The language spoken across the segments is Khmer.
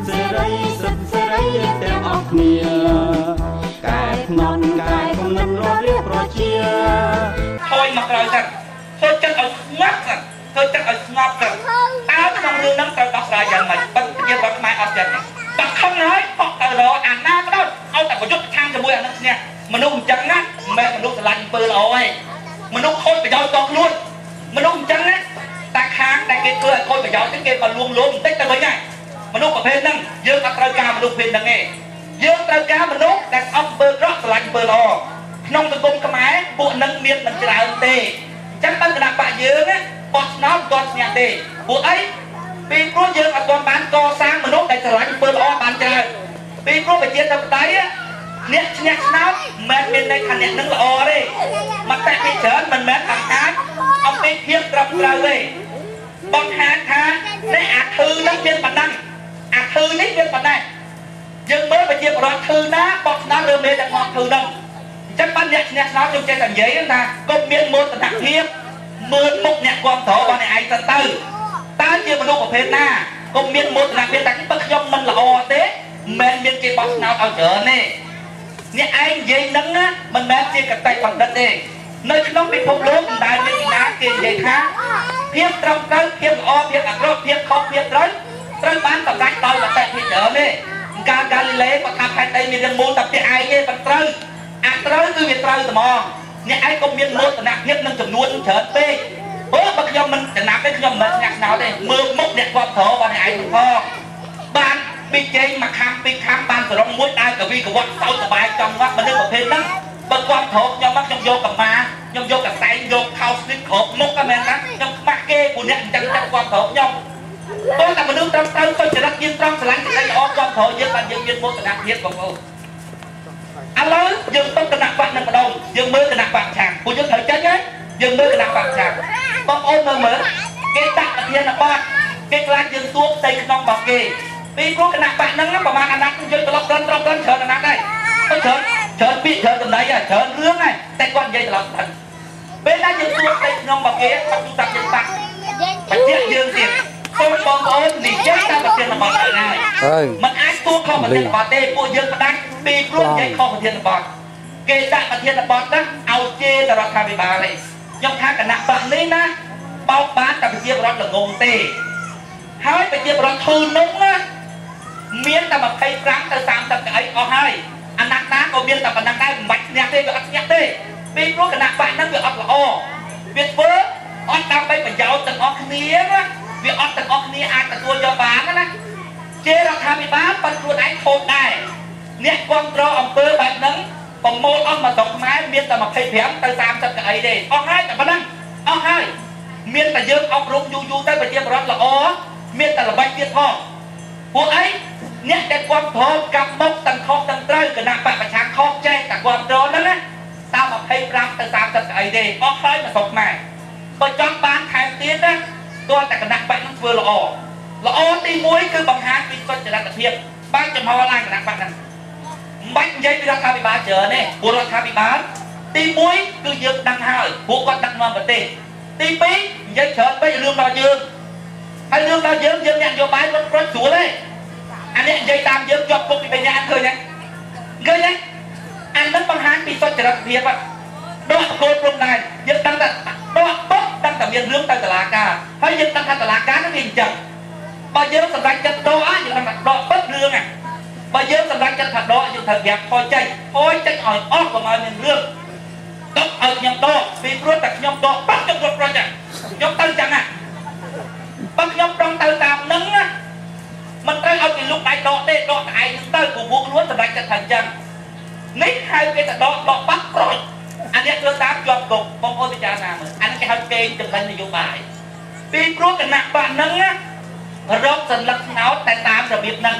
សេរីទាំងអស់គ្នាកែខ្នន់កែកំណត់ររៀបប្រជាថយមកក្រោយទៅធ្វើចិត្តឲ្យស្ងប់ទៅធ្វើចិត្តឲ្យស្ងប់ទៅតើក្នុងរឿងហ្នឹងត្រូវដោះស្រាយយ៉ាងម៉េចបើជារបស់ខ្មែរអត់ចិត្តទេតែខំហើយហក់ទៅរកអាណាក៏ដោយឲ្យតែប្រយុទ្ធខាងជាមួយអានឹងឈ្នះមនុស្សអញ្ចឹងណាមិនមែនមនុស្សស្រឡាញ់អំពើល្អទេមនុស្សខូចប្រយោជន៍តខ្លួនមនុស្សអញ្ចឹងណាតែខាងតែគេធ្វើឲ្យខូចប្រយោជន៍ទៅគេក៏លួងលោមបន្តិចទៅវិញហើយមនុស្សប្រភេទហ្នឹងយើងអត់ត្រូវការមនុស្សប្រភេទហ្នឹងទេយើងត្រូវការមនុស្សដែលអត់អំពើអាក្រក់ស្រឡាញ់អំពើល្អក្នុងសង្គមខ្មែរពួកនឹងមានមិនច្រើនទេអញ្ចឹងបើគណៈបកយើងណាបោះឆ្នោតមិនទាន់ឈ្នះទេពួកអីពីព្រោះយើងអត់ទាន់បានកសាងមនុស្សដែលស្រឡាញ់អំពើល្អបានច្រើនពីព្រោះប្រជាធិបតេយ្យអ្នកឈ្នះឆ្នោតមិនមែនមានន័យថាអ្នកនឹងល្អទេមតិពីច្រើនមិនមែនបង្ហាញអំពីភាពត្រឹមត្រូវទេបង្ហាញថានេះអាធឺនឹងមានបណ្ដឹងអាធឺនេះមានបណ្ដឹងយើងមើលប្រជាពលរដ្ឋធឺណាបោះឆ្នោតឬមេដឹកនាំធឺនឹងអញ្ចឹងបានអ្នកឈ្នះឆ្នោតខ្ញុំចេះតែនិយាយថាកុំមានមោទនភាពមើលមុខអ្នកគ្រប់គ្រងរបស់អ្នកឯងទៅតើជាមនុស្សប្រភេទណាកុំមានមោទនភាពតែបើខ្ញុំមិនល្អទេមិនមានគេបោះឆ្នោតឲ្យច្រើនទេអ្នកឯងនិយាយហ្នឹងមិនមែនជាកតិបណ្ឌិតទេនៅក្នុងពិភពលោកមិនដែលមានពីណាគេនិយាយថាភាពត្រឹមត្រូវភាពល្អភាពអាក្រក់ភាពខុសភាពត្រូវបានសម្រេចដោយមតិភាគច្រើនទេការកាលីលេគាត់ថាផែនដីមានរឿងមូលតែពាក្យឯងទេមិនត្រូវអាត្រូវគឺវាត្រូវត្មងអ្នកឯងកុំមានមោទនភាពនឹងចំនួនច្រើនពេកបើខ្ញុំមិនចំណាប់ទេខ្ញុំមិនឆ្នះឆ្នោតទេមើលមុខអ្នកគ្រប់គ្រងរបស់អ្នកឯងផងបានពីជ័យមកខាំពីខាំបានសរុបមួយដើរកវីកវត្តសោតសបាយចំងាត់មនុស្សប្រភេទហ្នឹងបើគ្រប់គ្រងខ្ញុំមកខ្ញុំយកកម្មាខ្ញុំយកកសែងយកខោស្លីបគ្រប់មុខក៏មែនណាខ្ញុំខ្មាស់គេព្រោះអ្នកអញ្ចឹងតែគ្រប់គ្រងខ្ញុំបើតែមនុស្សត្រឹមត្រូវទៅចរិតយើងត្រង់ស្រឡាញ់សេចក្តីល្អគ្រប់គ្រងយើងបានយើងមានមោទនភាពបងប្អូនឥឡូវយើងទៅគណៈបកនឹងម្ដងយើងមើលគណៈបកឆាំងពួកយើងត្រូវចេញហើយយើងមើលគណៈបកឆាំងបងប្អូនមើលគេដាក់ប្រធានបទគេខ្លាចយើងទួផ្ទៃក្នុងរបស់គេពីព្រោះគណៈបកហ្នឹងប្រហែលអាណត្តិយើងត្រឡប់ច្រើនច្រើនអាណត្តិហើយច្រើនពាក្យច្រើនតម្លៃហើយច្រើនរឿងហើយតែគាត់និយាយត្រឡប់ទៅពេលណាយើងទួផ្ទៃក្នុងរបស់គេគាត់ទូរស័ព្ទយើងបាក់បញ្ជាក់យើងទៀតសូមបងប្អូននិយាយតាមប្រធានបទឲ្យហើយមិនអាចទួខុសប្រធានបទទេពួកយើងផ្ដាច់ពីព្រោះនិយាយខុសប្រធានបទគេដាក់ប្រធានបទហ្នឹងឲ្យជេរទៅរដ្ឋាភិបាលទេខ្ញុំថាគណៈបកនេះណាបោកបានតែប្រជាពលរដ្ឋល្ងងទេហើយប្រជាពលរដ្ឋធូរនោះណាមានតែ25ទៅ30កៅអីអស់ហើយអាណត្តិណាក៏មានតែប៉ុណ្ណឹងដែរមិនបាច់ឈ្នះទេវាអត់ឈ្នះទេពីព្រោះគណៈបកហ្នឹងវាអត់ល្អវាធ្វើអត់ដើម្បីប្រយោជន៍ទាំងអស់គ្នាណាវាអត់ទាំងអស់គ្នាអាចទទួលយកបានណាជេររដ្ឋាភិបាលប៉ុន្តែខ្លួនឯងខូចដែរអ្នកគ្រប់គ្រងអំពើបែបហ្នឹងប្រមូលអស់មកស្រុកខ្មែរមានតែ25ទៅ30កៅអីទេអស់ហើយតែប៉ុណ្ណឹងអស់ហើយមានតែយើងអប់រំយូរទៅប្រជាពលរដ្ឋល្អមានតែល្បិចទៀតផងពួកអីអ្នកដែលគ្រប់គ្រងកាប់មុខទាំងខុសទាំងត្រូវគណៈបកប្រឆាំងខុសចេះតែគ្រប់គ្រងហ្នឹងណាតាម25ទៅ30កៅអីទេអស់ហើយមកស្រុកខ្មែរបើចង់បានខែទៀតណាទាល់តែគណៈបកហ្នឹងធ្វើល្អទី1គឺបង្ហាញពីសុចរិតភាពបើចំហឡើងគណៈបកហ្នឹងមិនបាច់និយាយពីរដ្ឋាភិបាលច្រើនទេព្រោះរដ្ឋាភិបាលទី1គឺយើងដឹងហើយពួកគាត់ដឹកនាំប្រទេសទី2និយាយច្រើនពេករឿងដល់យើងហើយរឿងដល់យើងអ្នកនយោបាយរត់ព្រុចស្រួលទេអានេះនិយាយតាមយើងជាប់គុកពី3នាក់ឃើញទេអានឹងបង្ហាញពីសុចរិតភាពដកគោលព្រំដែនយើងដឹងថាដកពុកដឹងតែមានរឿងទៅតុលាការហើយយើងដឹងថាតុលាការនឹងវាអញ្ចឹងបើយើងសម្រេចចិត្តដកយើងដឹងថាដកពុករឿងហ្នឹងបើយើងសម្រេចចិត្តថាដកយើងត្រូវប្រាប់ខូចចេញឲ្យអស់កុំឲ្យមានរឿងទុកឲ្យខ្ញុំដកពីព្រោះតែខ្ញុំដកបាត់ខ្ញុំរត់ព្រុចខ្ញុំទៅចឹងណាបើខ្ញុំប្រងទៅតាមនឹងណាមិនត្រូវឲ្យគេលុកដៃដកទេដកតែឯងនឹងទៅព្រោះពួកខ្លួនសម្រេចចិត្តថាអញ្ចឹងនេះហៅគេថាដកបាត់ព្រុចអានេះធ្វើតាមជាប់គុកបងប្អូនពិចារណាមើលអានេះគេហៅគេចំណេញនយោបាយពីព្រោះគណៈបកហ្នឹងណារកសัญลักษณ์ស្នោតតែតាមរបៀបហ្នឹង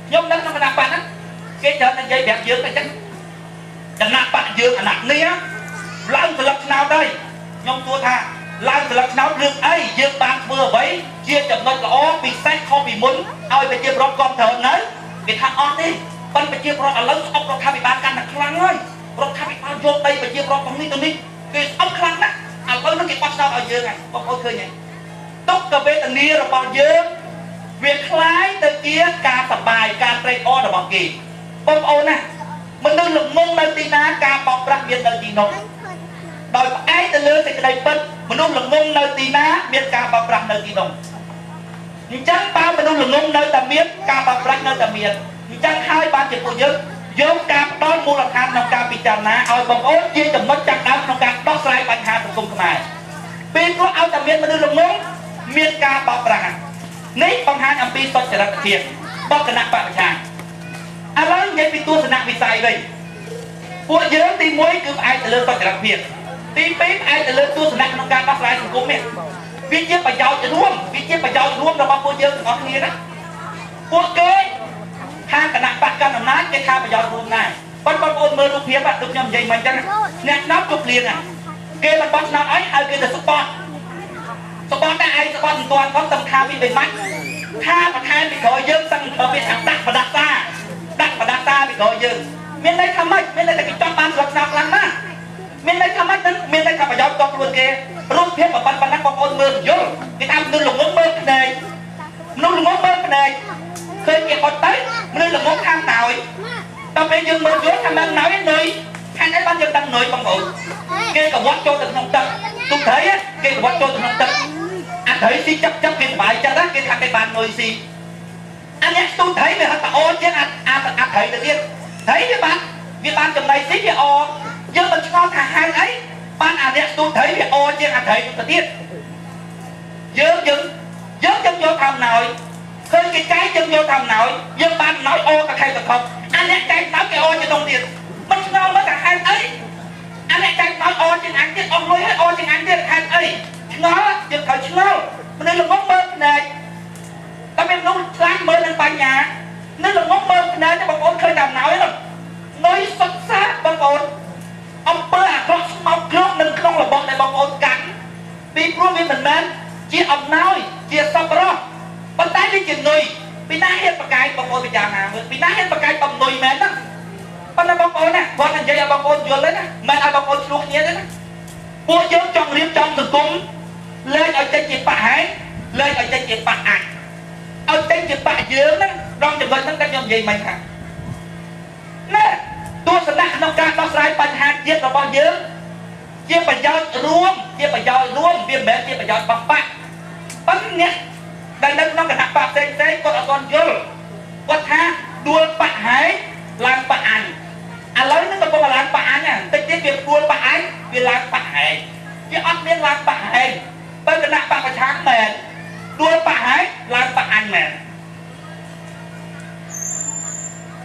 ខ្ញុំដឹងក្នុងគណៈបកហ្នឹងគេច្រើននិយាយប្រាប់យើងតែចឹងគណៈបកយើងអាណត្តិនេះឡើងសัญลักษณ์ស្នោតហើយខ្ញុំទួថាឡើងសัญลักษณ์ស្នោតរឿងអីយើងបានធ្វើអ្វីជាចំណុចល្អពិសេសខុសពីមុនឲ្យប្រជាពលរដ្ឋគ្រប់គ្រងនៅគេថាអត់ទេប៉ុន្តែប្រជាពលរដ្ឋឥឡូវស្អប់រដ្ឋាភិបាលកាន់តែខ្លាំងហើយរដ្ឋាភិបាលយកដីប្រជាពលរដ្ឋទាំងនេះទៅនេះគេស្អប់ខ្លាំងណាស់ឥឡូវនេះគេបោះឆ្នោតឲ្យយើងហើយបងប្អូនឃើញទេទុកកវេទនារបស់យើងវាคล้ายទៅ ជាការសប្បាយការត្រេកអររបស់គេបងប្អូនណាមនុស្សល្ងងនៅទីណាការបោកប្រាស់មាននៅទីនោះដោយផ្អែកទៅលើសេចក្តីពិតមនុស្សល្ងងនៅទីណាមានការបោកប្រាស់នៅទីនោះអញ្ចឹងបើមនុស្សល្ងងនៅតែមានការបោកប្រាស់នៅតែមានអញ្ចឹងហើយបានជាពួកយើងយកការផ្ដល់មូលដ្ឋានក្នុងការពិចារណាឲ្យបងប្អូនជាចំណុចចាប់ផ្ដើមក្នុងការដោះស្រាយបញ្ហាសង្គមខ្មែរពេលព្រោះឲ្យតែមានមនុស្សល្ងងមានការបោកប្រាស់នេះបង្ហាញអំពីសុចរិតភាពរបស់គណៈបព្វជិឥឡូវនិយាយពីទស្សនវិស័យវិញពួកយើងទី1គឺផ្អែកទៅលើសុចរិតភាពទី2ផ្អែកទៅលើទស្សនៈក្នុងការដោះស្រាយសង្គមនេះវាជាប្រយោជន៍រួមវាជាប្រយោជន៍រួមរបស់ពួកយើងទាំងអស់គ្នាណាពួកគេខាងគណៈបកកណ្ដាលអំណាចគេថាប្រយោជន៍រួមដែរប៉ុន្តែបងប្អូនមើលរូបភាពដូចខ្ញុំនិយាយមិនអញ្ចឹងអ្នកស្ដាប់ជប់លៀងគេមិនបោះឆ្នោតអីហើយគេទៅសបត់តែឯងសបត់មិនទាន់ផងសំខាន់ពីមិនថាបន្ថែមពីក្រោយយើងសឹងវាថាដាក់បដាសាពីក្រោយយើងមានន័យថាម៉េចមានន័យថាគេចង់បានស្លឹកស្នាខ្លាំងណាស់មានន័យថាម៉េចហ្នឹងមានន័យថាប្រយោជន៍ដល់ខ្លួនគេរូបភាពប៉ុណ្ណឹងបងប្អូនមើលយល់គេថាមនុស្សល្ងងមើលភ្នែកឃើញគេអត់ទៅមនុស្សល្ងងខាងណោយដល់ពេលយើងមើលយល់ថាមិនណោយនុយខាងនេះបានយើងដឹងនុយបងប្អូនគេកវត្តចូលទៅក្នុងទឹកទុកត្រីគេកវត្តចូលទៅក្នុងទឹកអាត្រីស៊ីចាប់គេសុបាយចិត្តណាគេថាគេបាននុយស៊ីអានេះទូត្រីវាហត់តអូនជាងអាត្រីទៅទៀតត្រីវាបានចំណៃស៊ីវាអយើងមិនឆ្ងល់ថាហេតុអីបានអាអ្នកទូត្រីវាអជាងអាត្រីទៅទៀតយើងយកថាណោយឃើញគេចែកយើងយកថាណោយយើងបានណោយអកខែកខំអាអ្នកចែកណោយគេអជាងទៀតមិនឆ្ងល់មើលថាហេតុអីអាអ្នកចែកណោយអជាងអញទៀតអស់លុយហើយអជាងអញទៀតហេតុអីឆ្ងល់យើងត្រូវឆ្ងល់មនុស្សល្ងងមើលភ្នែកតែមានមនុស្សខ្លាំងមើលនឹងបញ្ញានឹងល្ងងមើលភ្នែកតែបងប្អូនឃើញតែណោយហ្នឹងនុយសិក្សាបងប្អូនអំពើអាក្រក់ស្មោកគ្រោកនៅក្នុងរបស់ដែលបងប្អូនកាន់ពីព្រោះវាមិនមែនជាអំណោយជាសប្បុរសប៉ុន្តែវាជានុយពីណាហេតុបកាយបងប្អូនពិចារណាមើលពីណាហេតុបកាយបំនុយមែនណាប៉ុន្តែបងប្អូនណាគាត់និយាយឲ្យបងប្អូនយល់ទេណាមិនឲ្យបងប្អូនឆ្លោះគ្នាទេណាពួកយើងចង់រៀបចំសង្គមលែងឲ្យចេញជាបកហែងលែងឲ្យចេញជាបកអាចឲ្យចេញជាបកយើងណារងចំណុចហ្នឹងតែខ្ញុំនិយាយមិនខាងណាទស្សនៈក្នុងការដោះស្រាយបញ្ហាជាតិរបស់យើងជាប្រយោជន៍រួមវាមិនមែនជាប្រយោជន៍បោះបាក់ប៉ុន្តែអ្នកដែលនៅក្នុងគណៈបកផ្សេងគាត់អត់ទាន់យល់គាត់ថាដួលបកហែងឡើងបកអញឥឡូវនេះកំពុងឡើងបកអញតិចទៀតវាដួលបកអញវាឡើងបកហែងវាអត់មានឡើងបកហែងបើគណៈបកប្រឆាំងមែនដួលបកហែងឡើងបកអញមែន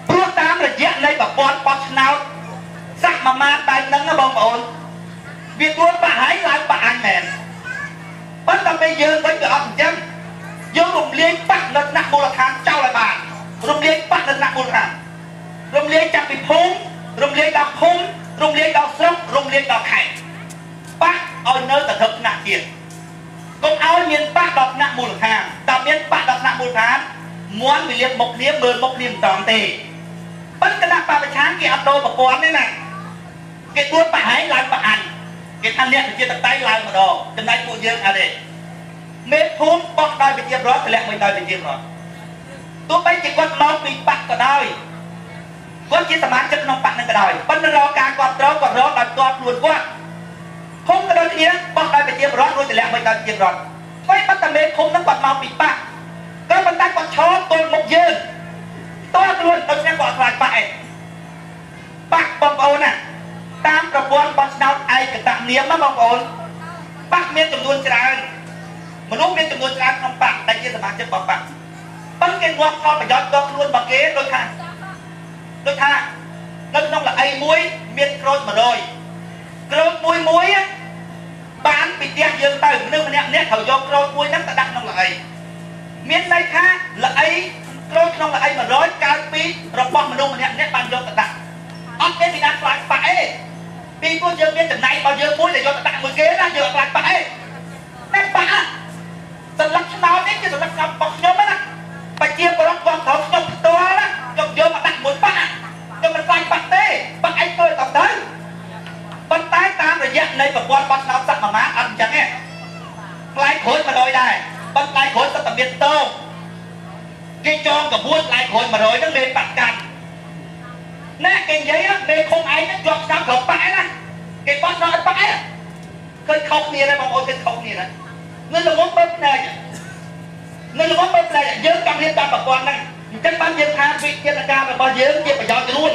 ព្រោះតាមរយៈនៃប្រព័ន្ធបោះឆ្នោតសាក់មួយម៉ាតដៃហ្នឹងណាបងប្អូនវាដួលបកហែងឡើងបកអញមែនប៉ុន្តែពេលយើងវិញវាអត់អញ្ចឹងយើងរំលាយបាក់នៅថ្នាក់មូលដ្ឋានចោលឲ្យបានរំលាយបាក់នៅថ្នាក់មូលដ្ឋានរំលាយចាប់ពីភូមិរំលាយដល់ភូមិរំលាយដល់ស្រុករំលាយដល់ខេត្តបាក់ឲ្យនៅតែถึงថ្នាក់ជាតិកុំឲ្យមានបាក់ដល់ថ្នាក់មូលដ្ឋានតែមានបាក់ដល់ថ្នាក់មូលដ្ឋានមាន់វាលៀបមុខគ្នាមើលមុខគ្នាមិនត្រង់ទេប៉ុន្តែគណៈបព្វឆានគេអត់ដូរប្រព័ន្ធទេណាគេដួលបកហែងឡើងបកអញគេថាអ្នកប្រជាធិបតេយ្យឡើងម្ដងចំណែកពួកយើងអត់ទេមេភូមិបោះដោយវិជាប្រដ្ឋធ្លាក់មួយដោយវិជាប្រដ្ឋទោះបីជាគាត់មកពីបកក៏ដោយគាត់ជាសមាជិកក្នុងបកនឹងក៏ដោយប៉ុន្តែរកការគ្រប់គ្រងគាត់រកដោយផ្ទាល់ខ្លួនគាត់ភូមិក៏ដូចគ្នាបោះដោយវិជាប្រដ្ឋរួចធ្លាក់មួយដោយវិជាប្រដ្ឋអ្វីប៉ុន្តែមេភូមិនឹងគាត់មកពីបកក៏ប៉ុន្តែគាត់ឈរទល់មុខយើងតើខ្លួនដូចនេះគាត់ខ្លាចបកឯងបកបងប្អូនណាតាមប្រព័ន្ធបោះឆ្នោតឯកតនាមណាបងប្អូនបកមានចំនួនច្រើនមនុស្សមានចំនួនច្រើនក្នុងបកដែលជាសមាជិករបស់បកប៉ុន្តែគេងាប់ផលប្រយោជន៍ដល់ខ្លួនរបស់គេដូចថានៅក្នុងល្អីមួយមានក្រូច100ក្រូចមួយបានពីផ្ទះយើងទៅមនុស្សម្នាក់ត្រូវយកក្រូចមួយហ្នឹងទៅដាក់ក្នុងល្អីមានន័យថាល្អីក្រូចក្នុងល្អី100កើតពីរបស់មនុស្សម្នាក់បានយកទៅដាក់អត់មានពីណាខ្លាចបាក់ទេពីព្រោះយើងមានចំណៃរបស់យើងមួយដែលយកទៅដាក់មួយគេណាយើងអត់ខ្លាចបាក់ទេតែបាក់សន្លឹកឆ្នោតនេះជាសន្លឹកឆ្នោតរបស់ខ្ញុំណាប្រជាពលរដ្ឋគាត់ត្រូវខ្ញុំផ្ទាល់ណាខ្ញុំយកមកដាក់មួយបាក់ខ្ញុំមិនខ្លាចបាក់ទេបាក់ឯងធ្វើទៅប៉ុន្តែតាមរយៈនៃប្រព័ន្ធបោះឆ្នោតសត្វមួយម៉ាអត់អញ្ចឹងទេផ្លែក្រូច100ដែរប៉ុន្តែក្រូចសត្វតែមានតោ គេចងកបួនឡាយក្រួយ100ហ្នឹងមេបាត់កាន់ណាគេនិយាយមេឃុំឯងជាប់ស្ដាប់គ្រប់ប៉ែណាគេបោះដល់អត់ប៉ែឃើញខុសគ្នាដែរបងប្អូនឃើញខុសគ្នាដែរនៅល្មមបើផ្នែកនៅល្មមបើផ្នែកយើងចង់រៀនតាមប្រព័ន្ធហ្នឹងអញ្ចឹងបានយើងថាវិទ្យាការរបស់យើងជាប្រយោជន៍ខ្លួន